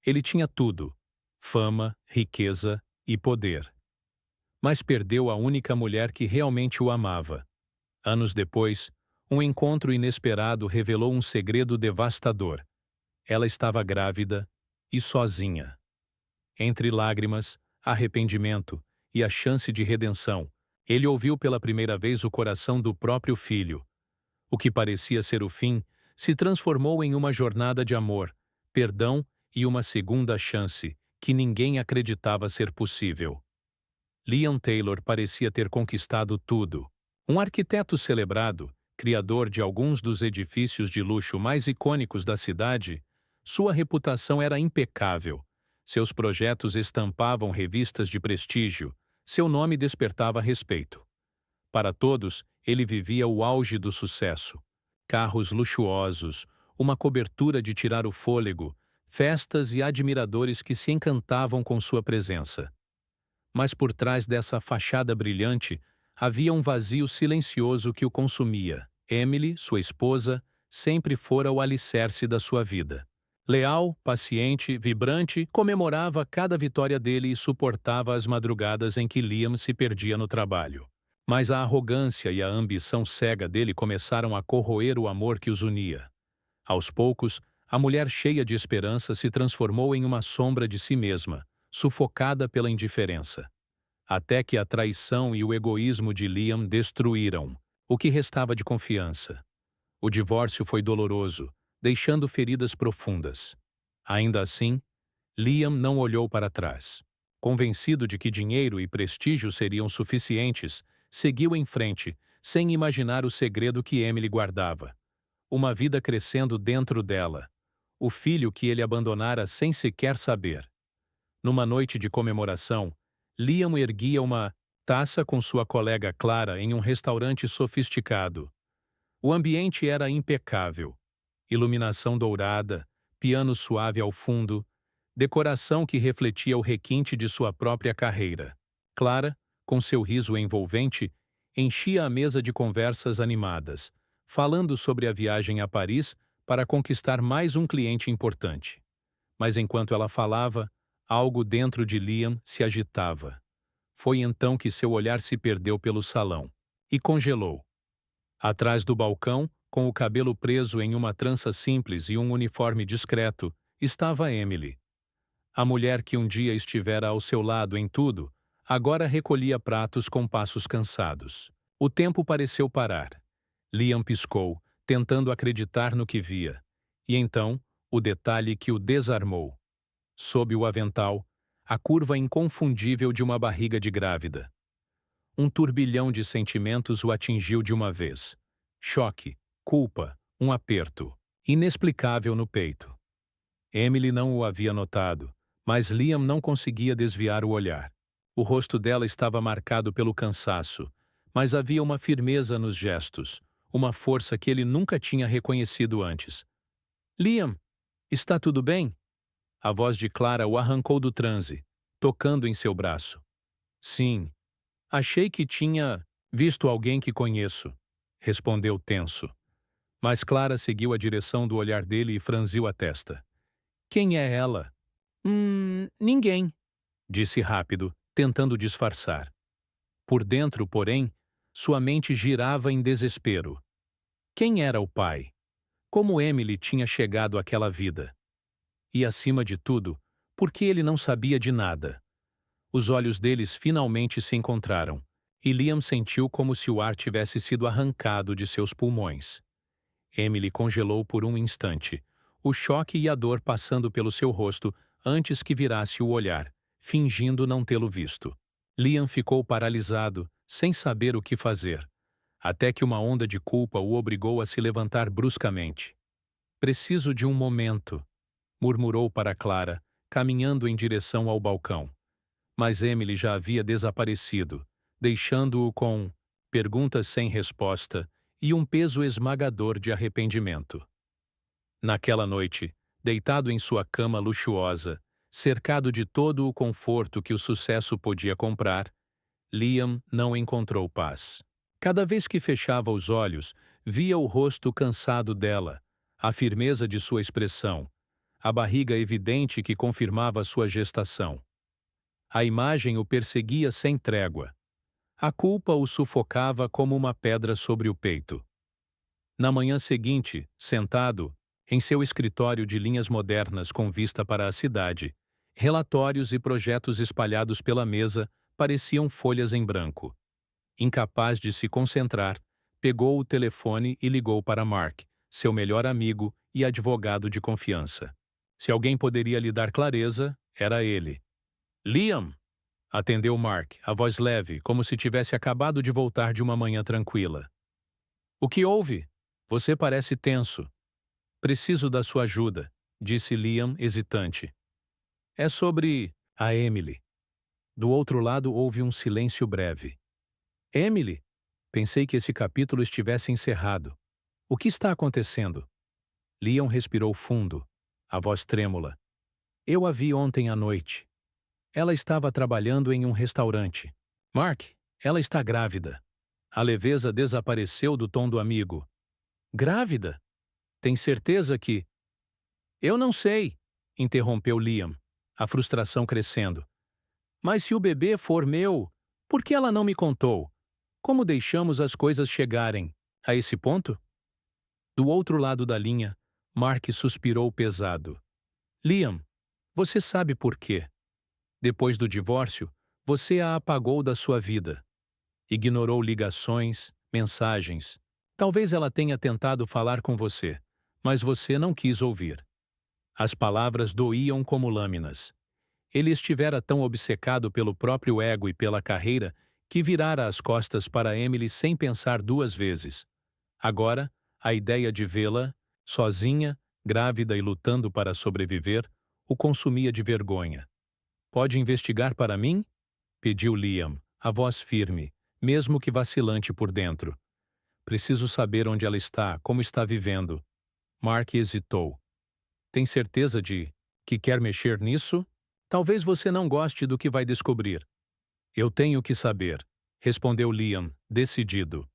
Ele tinha tudo: fama, riqueza e poder. Mas perdeu a única mulher que realmente o amava. Anos depois, um encontro inesperado revelou um segredo devastador. Ela estava grávida e sozinha. Entre lágrimas, arrependimento e a chance de redenção, ele ouviu pela primeira vez o coração do próprio filho. O que parecia ser o fim se transformou em uma jornada de amor, perdão e uma segunda chance que ninguém acreditava ser possível. Liam Taylor parecia ter conquistado tudo. Um arquiteto celebrado, criador de alguns dos edifícios de luxo mais icônicos da cidade, sua reputação era impecável. Seus projetos estampavam revistas de prestígio, seu nome despertava respeito. Para todos, ele vivia o auge do sucesso. Carros luxuosos, uma cobertura de tirar o fôlego, festas e admiradores que se encantavam com sua presença. Mas por trás dessa fachada brilhante, havia um vazio silencioso que o consumia. Emily, sua esposa, sempre fora o alicerce da sua vida. Leal, paciente, vibrante, comemorava cada vitória dele e suportava as madrugadas em que Liam se perdia no trabalho. Mas a arrogância e a ambição cega dele começaram a corroer o amor que os unia. Aos poucos, a mulher cheia de esperança se transformou em uma sombra de si mesma, sufocada pela indiferença. Até que a traição e o egoísmo de Liam destruíram o que restava de confiança. O divórcio foi doloroso, deixando feridas profundas. Ainda assim, Liam não olhou para trás. Convencido de que dinheiro e prestígio seriam suficientes, seguiu em frente, sem imaginar o segredo que Emily guardava. Uma vida crescendo dentro dela. O filho que ele abandonara sem sequer saber. Numa noite de comemoração, Liam erguia uma taça com sua colega Clara em um restaurante sofisticado. O ambiente era impecável. Iluminação dourada, piano suave ao fundo, decoração que refletia o requinte de sua própria carreira. Clara, com seu riso envolvente, enchia a mesa de conversas animadas, falando sobre a viagem a Paris para conquistar mais um cliente importante. Mas enquanto ela falava, algo dentro de Liam se agitava. Foi então que seu olhar se perdeu pelo salão e congelou. Atrás do balcão, com o cabelo preso em uma trança simples e um uniforme discreto, estava Emily. A mulher que um dia estivera ao seu lado em tudo, agora recolhia pratos com passos cansados. O tempo pareceu parar. Liam piscou, tentando acreditar no que via. E então, o detalhe que o desarmou. Sob o avental, a curva inconfundível de uma barriga de grávida. Um turbilhão de sentimentos o atingiu de uma vez. Choque, culpa, um aperto, inexplicável no peito. Emily não o havia notado, mas Liam não conseguia desviar o olhar. O rosto dela estava marcado pelo cansaço, mas havia uma firmeza nos gestos, uma força que ele nunca tinha reconhecido antes. Liam, está tudo bem? A voz de Clara o arrancou do transe, tocando em seu braço. Sim, achei que tinha visto alguém que conheço, respondeu tenso. Mas Clara seguiu a direção do olhar dele e franziu a testa. Quem é ela? Ninguém, disse rápido, tentando disfarçar. Por dentro, porém, sua mente girava em desespero. Quem era o pai? Como Emily tinha chegado àquela vida? E, acima de tudo, por que ele não sabia de nada? Os olhos deles finalmente se encontraram, e Liam sentiu como se o ar tivesse sido arrancado de seus pulmões. Emily congelou por um instante, o choque e a dor passando pelo seu rosto antes que virasse o olhar, fingindo não tê-lo visto. Liam ficou paralisado, sem saber o que fazer, até que uma onda de culpa o obrigou a se levantar bruscamente. Preciso de um momento, murmurou para Clara, caminhando em direção ao balcão. Mas Emily já havia desaparecido, deixando-o com perguntas sem resposta e um peso esmagador de arrependimento. Naquela noite, deitado em sua cama luxuosa, cercado de todo o conforto que o sucesso podia comprar, Liam não encontrou paz. Cada vez que fechava os olhos, via o rosto cansado dela, a firmeza de sua expressão, a barriga evidente que confirmava sua gestação. A imagem o perseguia sem trégua. A culpa o sufocava como uma pedra sobre o peito. Na manhã seguinte, sentado, em seu escritório de linhas modernas com vista para a cidade, relatórios e projetos espalhados pela mesa pareciam folhas em branco. Incapaz de se concentrar, pegou o telefone e ligou para Mark, seu melhor amigo e advogado de confiança. Se alguém poderia lhe dar clareza, era ele. Liam! Atendeu Mark, a voz leve, como se tivesse acabado de voltar de uma manhã tranquila. O que houve? Você parece tenso. Preciso da sua ajuda, disse Liam, hesitante. É sobre a Emily. Do outro lado houve um silêncio breve. Emily? Pensei que esse capítulo estivesse encerrado. O que está acontecendo? Liam respirou fundo, a voz trêmula. Eu a vi ontem à noite. Ela estava trabalhando em um restaurante. Mark, ela está grávida. A leveza desapareceu do tom do amigo. Grávida? Tem certeza que... Eu não sei, interrompeu Liam, a frustração crescendo. Mas se o bebê for meu, por que ela não me contou? Como deixamos as coisas chegarem a esse ponto? Do outro lado da linha, Mark suspirou pesado. Liam, você sabe por quê. Depois do divórcio, você a apagou da sua vida. Ignorou ligações, mensagens. Talvez ela tenha tentado falar com você, mas você não quis ouvir. As palavras doíam como lâminas. Ele estivera tão obcecado pelo próprio ego e pela carreira que virara as costas para Emily sem pensar duas vezes. Agora, a ideia de vê-la, sozinha, grávida e lutando para sobreviver, o consumia de vergonha. Pode investigar para mim? Pediu Liam, a voz firme, mesmo que vacilante por dentro. Preciso saber onde ela está, como está vivendo. Mark hesitou. Tem certeza de que quer mexer nisso? Talvez você não goste do que vai descobrir. Eu tenho que saber, respondeu Liam, decidido.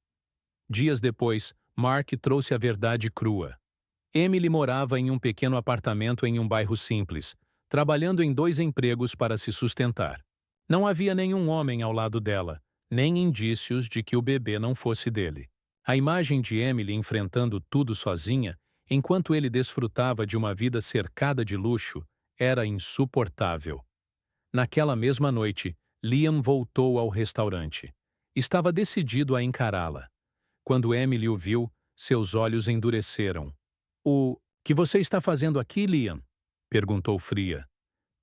Dias depois, Mark trouxe a verdade crua. Emily morava em um pequeno apartamento em um bairro simples, trabalhando em 2 empregos para se sustentar. Não havia nenhum homem ao lado dela, nem indícios de que o bebê não fosse dele. A imagem de Emily enfrentando tudo sozinha, enquanto ele desfrutava de uma vida cercada de luxo, era insuportável. Naquela mesma noite, Liam voltou ao restaurante. Estava decidido a encará-la. Quando Emily o viu, seus olhos endureceram. O que você está fazendo aqui, Liam? Perguntou fria.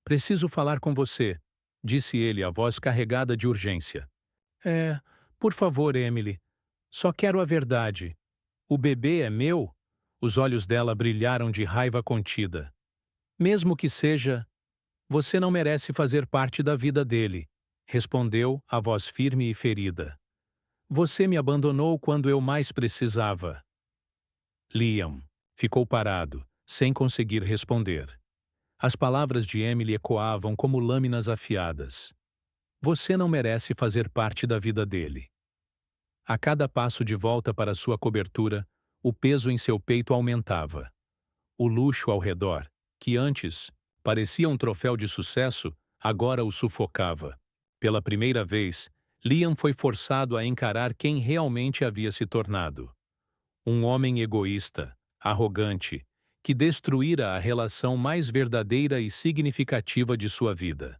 Preciso falar com você, disse ele, a voz carregada de urgência. Por favor, Emily. Só quero a verdade. O bebê é meu? Os olhos dela brilharam de raiva contida. Mesmo que seja... Você não merece fazer parte da vida dele, respondeu, a voz firme e ferida. Você me abandonou quando eu mais precisava. Liam ficou parado, sem conseguir responder. As palavras de Emily ecoavam como lâminas afiadas. Você não merece fazer parte da vida dele. A cada passo de volta para sua cobertura, o peso em seu peito aumentava. O luxo ao redor, que antes parecia um troféu de sucesso, agora o sufocava. Pela primeira vez, Liam foi forçado a encarar quem realmente havia se tornado. Um homem egoísta, arrogante, que destruíra a relação mais verdadeira e significativa de sua vida.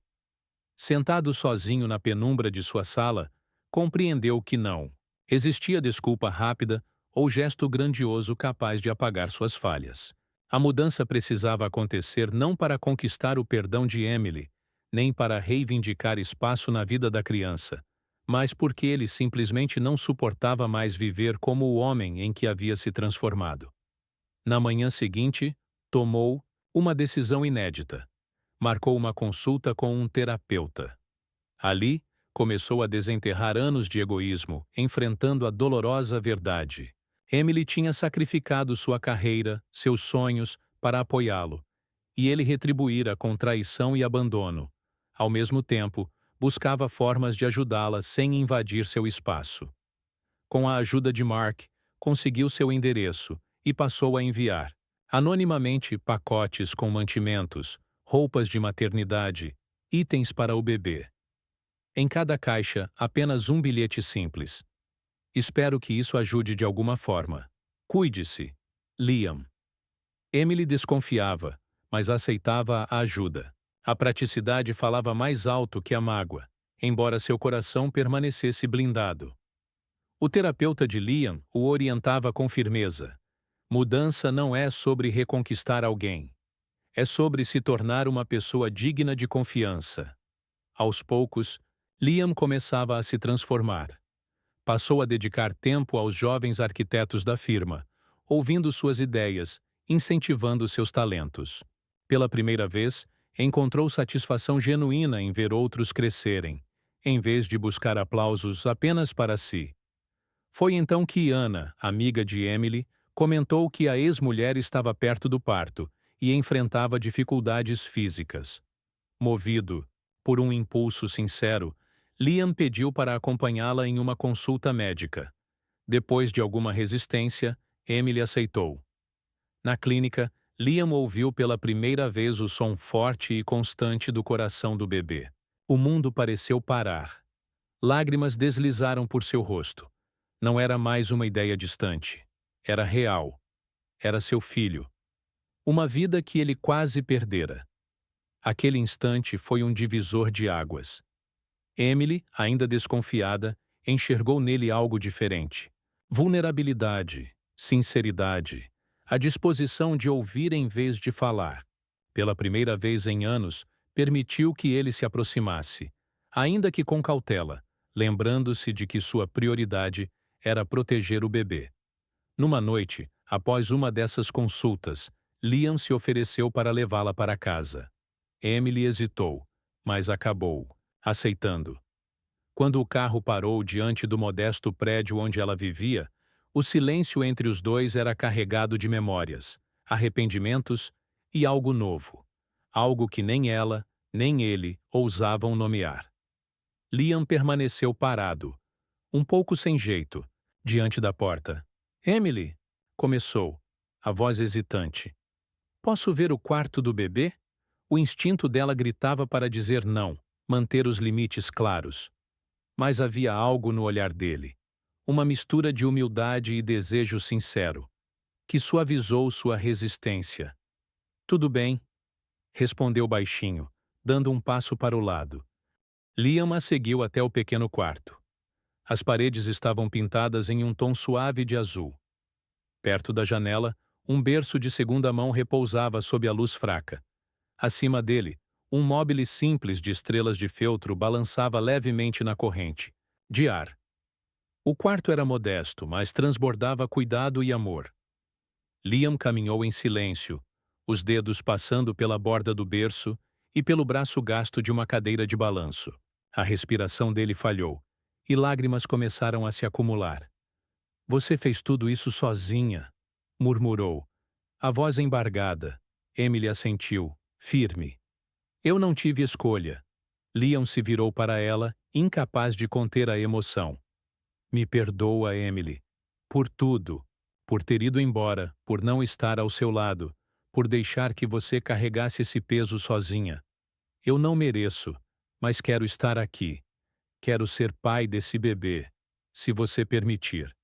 Sentado sozinho na penumbra de sua sala, compreendeu que não existia desculpa rápida ou gesto grandioso capaz de apagar suas falhas. A mudança precisava acontecer não para conquistar o perdão de Emily, nem para reivindicar espaço na vida da criança, mas porque ele simplesmente não suportava mais viver como o homem em que havia se transformado. Na manhã seguinte, tomou uma decisão inédita. Marcou uma consulta com um terapeuta. Ali, começou a desenterrar anos de egoísmo, enfrentando a dolorosa verdade. Emily tinha sacrificado sua carreira, seus sonhos, para apoiá-lo, e ele retribuíra com traição e abandono. Ao mesmo tempo, buscava formas de ajudá-la sem invadir seu espaço. Com a ajuda de Mark, conseguiu seu endereço e passou a enviar Anonimamente, pacotes com mantimentos, roupas de maternidade, itens para o bebê. Em cada caixa, apenas um bilhete simples. Espero que isso ajude de alguma forma. Cuide-se. Liam. Emily desconfiava, mas aceitava a ajuda. A praticidade falava mais alto que a mágoa, embora seu coração permanecesse blindado. O terapeuta de Liam o orientava com firmeza. Mudança não é sobre reconquistar alguém. É sobre se tornar uma pessoa digna de confiança. Aos poucos, Liam começava a se transformar. Passou a dedicar tempo aos jovens arquitetos da firma, ouvindo suas ideias, incentivando seus talentos. Pela primeira vez, encontrou satisfação genuína em ver outros crescerem, em vez de buscar aplausos apenas para si. Foi então que Anna, amiga de Emily, comentou que a ex-mulher estava perto do parto e enfrentava dificuldades físicas. Movido por um impulso sincero, Liam pediu para acompanhá-la em uma consulta médica. Depois de alguma resistência, Emily aceitou. Na clínica, Liam ouviu pela primeira vez o som forte e constante do coração do bebê. O mundo pareceu parar. Lágrimas deslizaram por seu rosto. Não era mais uma ideia distante. Era real. Era seu filho. Uma vida que ele quase perdera. Aquele instante foi um divisor de águas. Emily, ainda desconfiada, enxergou nele algo diferente. Vulnerabilidade, sinceridade, a disposição de ouvir em vez de falar. Pela primeira vez em anos, permitiu que ele se aproximasse, ainda que com cautela, lembrando-se de que sua prioridade era proteger o bebê. Numa noite, após uma dessas consultas, Liam se ofereceu para levá-la para casa. Emily hesitou, mas acabou, aceitando. Quando o carro parou diante do modesto prédio onde ela vivia, o silêncio entre os dois era carregado de memórias, arrependimentos e algo novo. Algo que nem ela, nem ele ousavam nomear. Liam permaneceu parado, um pouco sem jeito, diante da porta. Emily, começou, a voz hesitante. Posso ver o quarto do bebê? O instinto dela gritava para dizer não, manter os limites claros. Mas havia algo no olhar dele, uma mistura de humildade e desejo sincero, que suavizou sua resistência. Tudo bem, respondeu baixinho, dando um passo para o lado. Liam a seguiu até o pequeno quarto. As paredes estavam pintadas em um tom suave de azul. Perto da janela, um berço de segunda mão repousava sob a luz fraca. Acima dele, um móbile simples de estrelas de feltro balançava levemente na corrente, de ar. O quarto era modesto, mas transbordava cuidado e amor. Liam caminhou em silêncio, os dedos passando pela borda do berço e pelo braço gasto de uma cadeira de balanço. A respiração dele falhou, e lágrimas começaram a se acumular. Você fez tudo isso sozinha, murmurou. A voz embargada. Emily assentiu, firme. Eu não tive escolha. Liam se virou para ela, incapaz de conter a emoção. Me perdoa, Emily. Por tudo. Por ter ido embora, por não estar ao seu lado, por deixar que você carregasse esse peso sozinha. Eu não mereço, mas quero estar aqui. Quero ser pai desse bebê, se você permitir.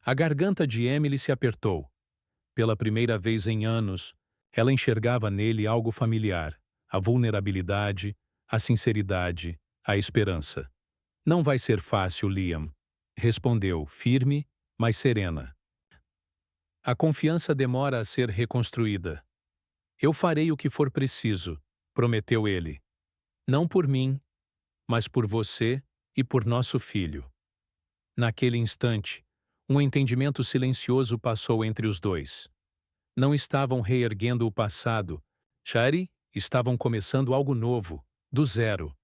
A garganta de Emily se apertou. Pela primeira vez em anos, ela enxergava nele algo familiar, a vulnerabilidade, a sinceridade, a esperança. Não vai ser fácil, Liam, respondeu, firme, mas serena. A confiança demora a ser reconstruída. Eu farei o que for preciso, prometeu ele. Não por mim, mas por você e por nosso filho. Naquele instante, um entendimento silencioso passou entre os dois. Não estavam reerguendo o passado. Shari, estavam começando algo novo, do zero.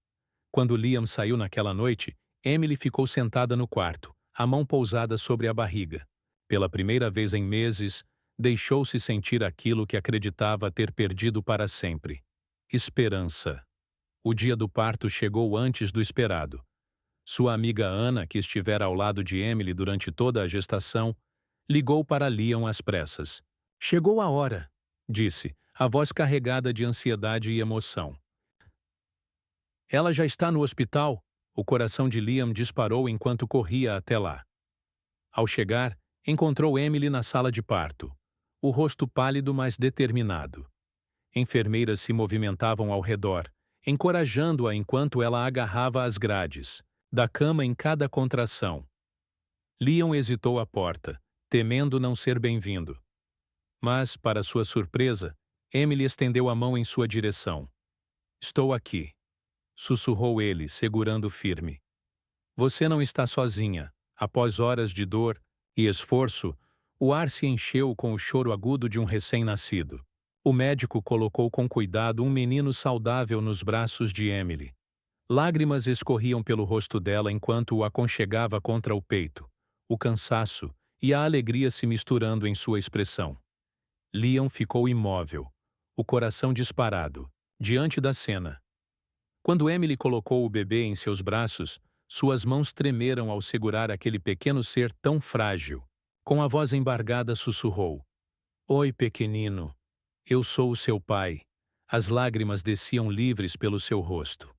Quando Liam saiu naquela noite, Emily ficou sentada no quarto, a mão pousada sobre a barriga. Pela primeira vez em meses, deixou-se sentir aquilo que acreditava ter perdido para sempre. Esperança. O dia do parto chegou antes do esperado. Sua amiga Anna, que estivera ao lado de Emily durante toda a gestação, ligou para Liam às pressas. Chegou a hora. disse, a voz carregada de ansiedade e emoção. Ela já está no hospital? O coração de Liam disparou enquanto corria até lá. Ao chegar, encontrou Emily na sala de parto, o rosto pálido mas determinado. Enfermeiras se movimentavam ao redor, encorajando-a enquanto ela agarrava as grades, da cama em cada contração. Liam hesitou à porta, temendo não ser bem-vindo. Mas, para sua surpresa, Emily estendeu a mão em sua direção. Estou aqui, sussurrou ele, segurando firme. Você não está sozinha. Após horas de dor e esforço, o ar se encheu com o choro agudo de um recém-nascido. O médico colocou com cuidado um menino saudável nos braços de Emily. Lágrimas escorriam pelo rosto dela enquanto o aconchegava contra o peito, o cansaço e a alegria se misturando em sua expressão. Liam ficou imóvel, o coração disparado, diante da cena. Quando Emily colocou o bebê em seus braços, suas mãos tremeram ao segurar aquele pequeno ser tão frágil. Com a voz embargada sussurrou: Oi, pequenino. Eu sou o seu pai. As lágrimas desciam livres pelo seu rosto.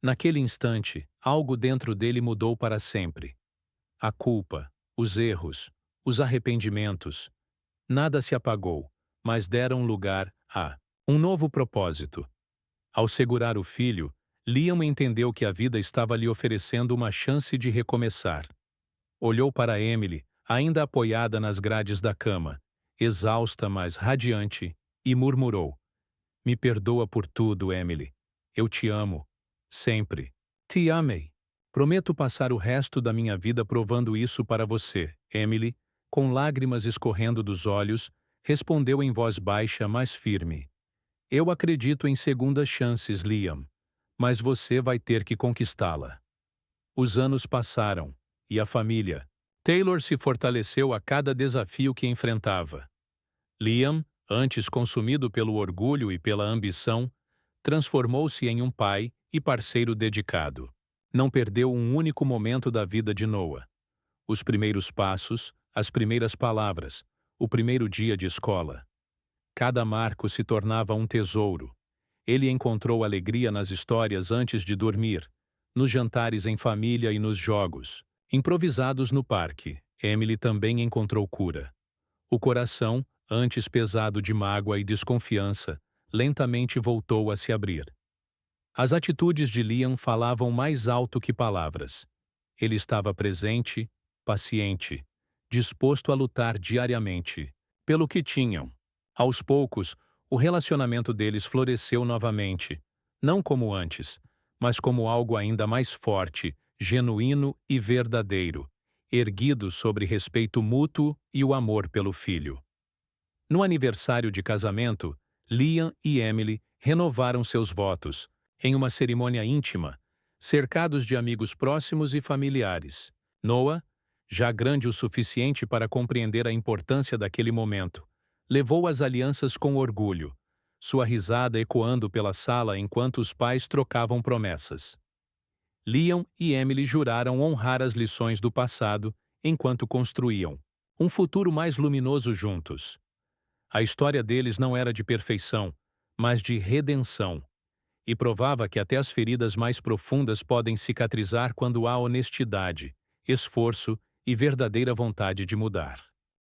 Naquele instante, algo dentro dele mudou para sempre. A culpa, os erros, os arrependimentos. Nada se apagou, mas deram lugar a um novo propósito. Ao segurar o filho, Liam entendeu que a vida estava lhe oferecendo uma chance de recomeçar. Olhou para Emily, ainda apoiada nas grades da cama, exausta mas radiante, e murmurou: Me perdoa por tudo, Emily. Eu te amo. Sempre. Te amei. Prometo passar o resto da minha vida provando isso para você, Emily, com lágrimas escorrendo dos olhos, respondeu em voz baixa, mas firme. Eu acredito em segundas chances, Liam, mas você vai ter que conquistá-la. Os anos passaram, e a família. Taylor se fortaleceu a cada desafio que enfrentava. Liam, antes consumido pelo orgulho e pela ambição, transformou-se em um pai e parceiro dedicado. Não perdeu um único momento da vida de Noah. Os primeiros passos, as primeiras palavras, o primeiro dia de escola. Cada marco se tornava um tesouro. Ele encontrou alegria nas histórias antes de dormir, nos jantares em família e nos jogos, improvisados no parque. Emily também encontrou cura. O coração, antes pesado de mágoa e desconfiança, lentamente voltou a se abrir. As atitudes de Liam falavam mais alto que palavras. Ele estava presente, paciente, disposto a lutar diariamente, pelo que tinham. Aos poucos, o relacionamento deles floresceu novamente, não como antes, mas como algo ainda mais forte, genuíno e verdadeiro, erguido sobre respeito mútuo e o amor pelo filho. No aniversário de casamento, Liam e Emily renovaram seus votos, em uma cerimônia íntima, cercados de amigos próximos e familiares. Noah, já grande o suficiente para compreender a importância daquele momento, levou as alianças com orgulho, sua risada ecoando pela sala enquanto os pais trocavam promessas. Liam e Emily juraram honrar as lições do passado enquanto construíam um futuro mais luminoso juntos. A história deles não era de perfeição, mas de redenção, e provava que até as feridas mais profundas podem cicatrizar quando há honestidade, esforço e verdadeira vontade de mudar.